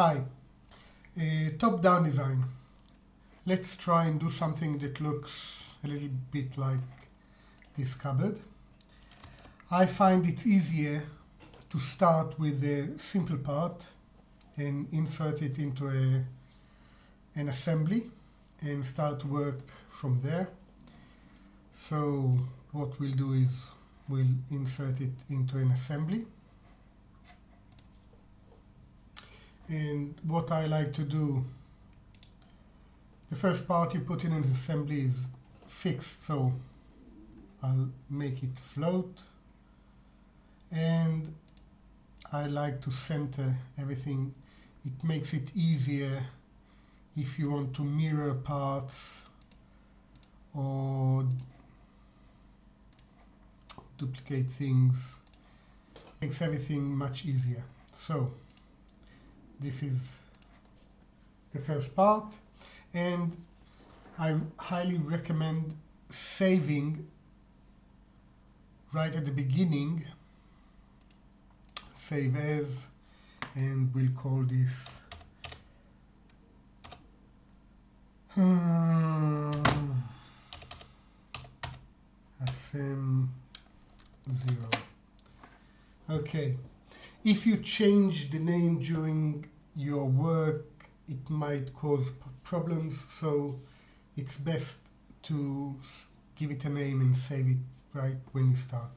Hi, top-down design. Let's try and do something that looks a little bit like this cupboard. I find it easier to start with a simple part and insert it into an assembly and start work from there. So what we'll do is we'll insert it into an assembly. And what I like to do, the first part you put in an assembly is fixed, so I'll make it float. And I like to center everything. It makes it easier if you want to mirror parts or duplicate things. Makes everything much easier. So this is the first part, and I highly recommend saving right at the beginning. Save as, and we'll call this SM0. Okay. If you change the name during your work, it might cause problems, so it's best to give it a name and save it right when you start.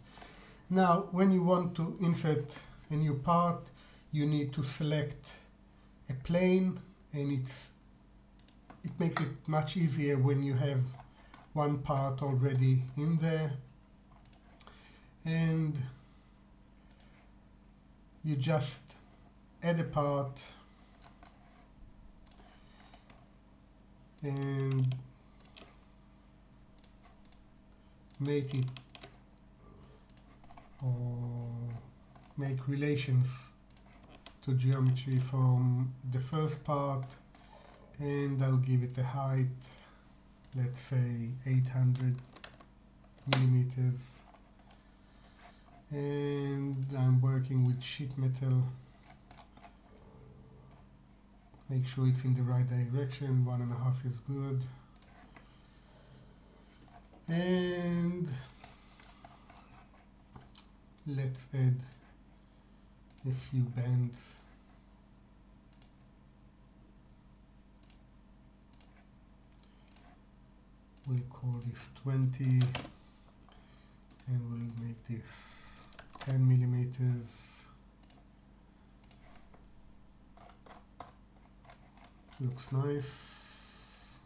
Now, when you want to insert a new part, you need to select a plane, and it makes it much easier when you have one part already in there. And you just add a part and make it or make relations to geometry from the first part, and I'll give it a height, let's say 800 millimeters. And I'm working with sheet metal. Make sure it's in the right direction. 1.5 is good. And let's add a few bands. We'll call this 20, and we'll make this 10 millimeters. Looks nice.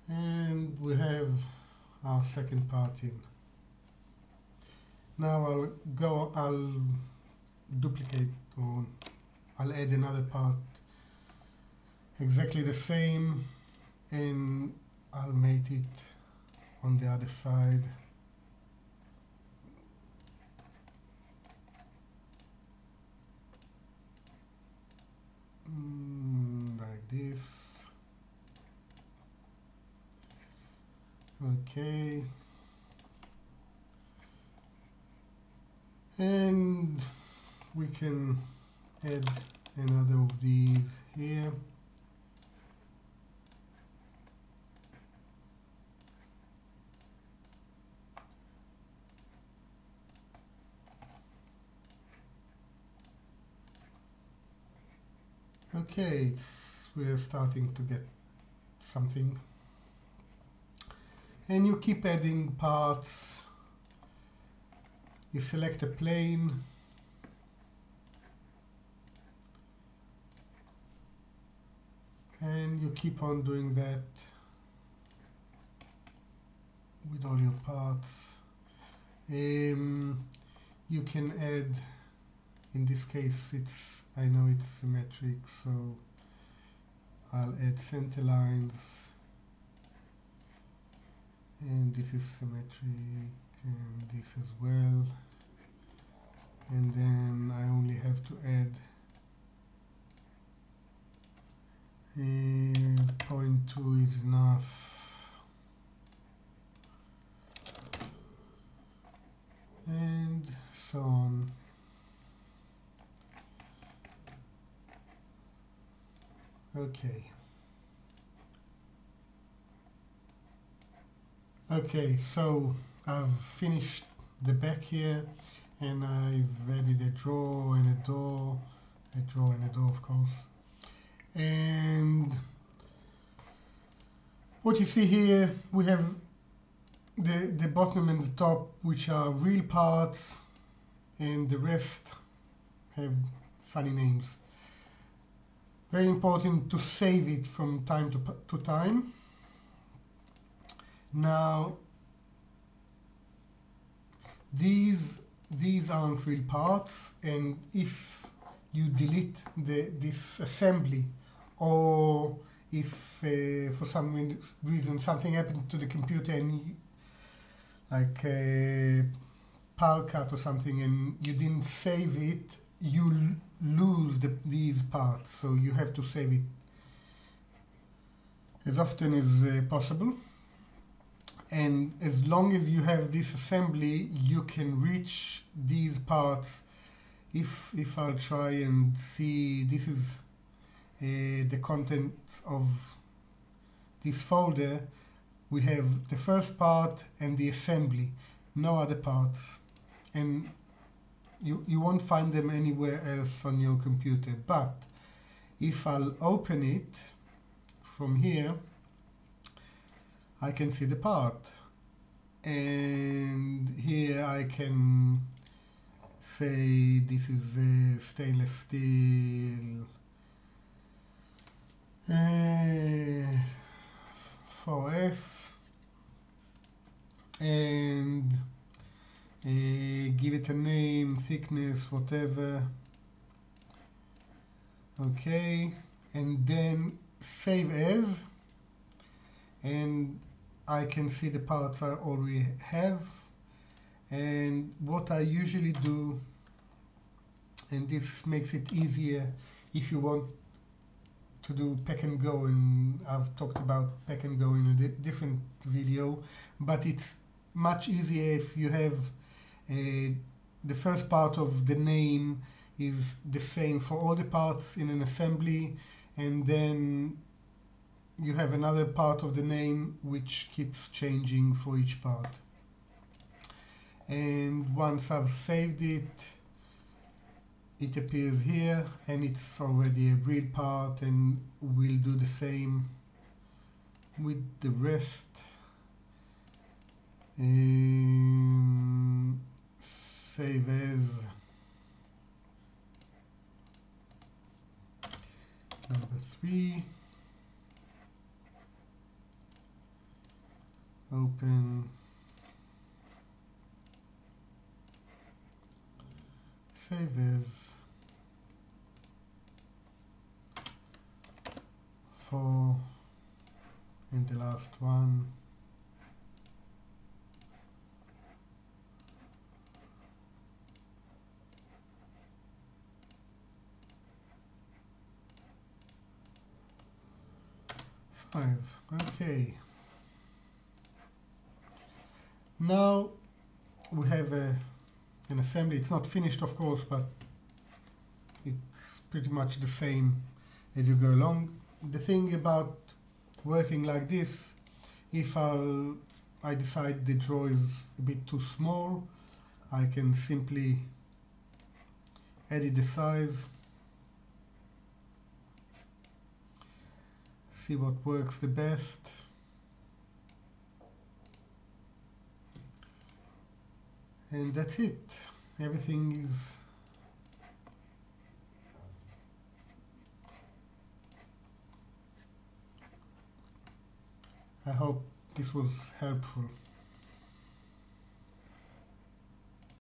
And we have our second part in. Now I'll duplicate, or I'll add another part exactly the same, and I'll mate it on the other side. Like this. Okay. And we can add another of these here. Okay, we're starting to get something. And you keep adding parts. You select a plane. And you keep on doing that with all your parts. You can add, in this case I know it's symmetric, so I'll add center lines, and this is symmetric, and this as well, and then I only have to add 0.2 is enough, and so on. Okay. Okay, so I've finished the back here, and I've added a drawer and a door, of course. And what you see here, we have the bottom and the top, which are real parts, and the rest have funny names. Very important to save it from time to time. Now, these aren't real parts, and if you delete this assembly, or if for some reason something happened to the computer and like a power cut or something, and you didn't save it, you lose these parts. So you have to save it as often as possible. And as long as you have this assembly, you can reach these parts. If I'll try and see, this is the content of this folder. We have the first part and the assembly, no other parts. And you won't find them anywhere else on your computer. But if I'll open it from here, I can see the part, and here I can say this is stainless steel 4F, and give it a name, thickness, whatever. Okay, and then save as, and I can see the parts I already have. And what I usually do, and this makes it easier if you want to do pack and go, and I've talked about pack and go in a different video, but it's much easier if you have the first part of the name is the same for all the parts in an assembly, and then you have another part of the name which keeps changing for each part. And once I've saved it, it appears here, and it's already a real part, and we'll do the same with the rest. Save as number 3. Open, save as 4, and the last one. Okay. Now we have an assembly. It's not finished, of course, but it's pretty much the same as you go along. The thing about working like this, if I decide the drawer is a bit too small, I can simply edit the size, see what works the best. And that's it. Everything is I hope this was helpful.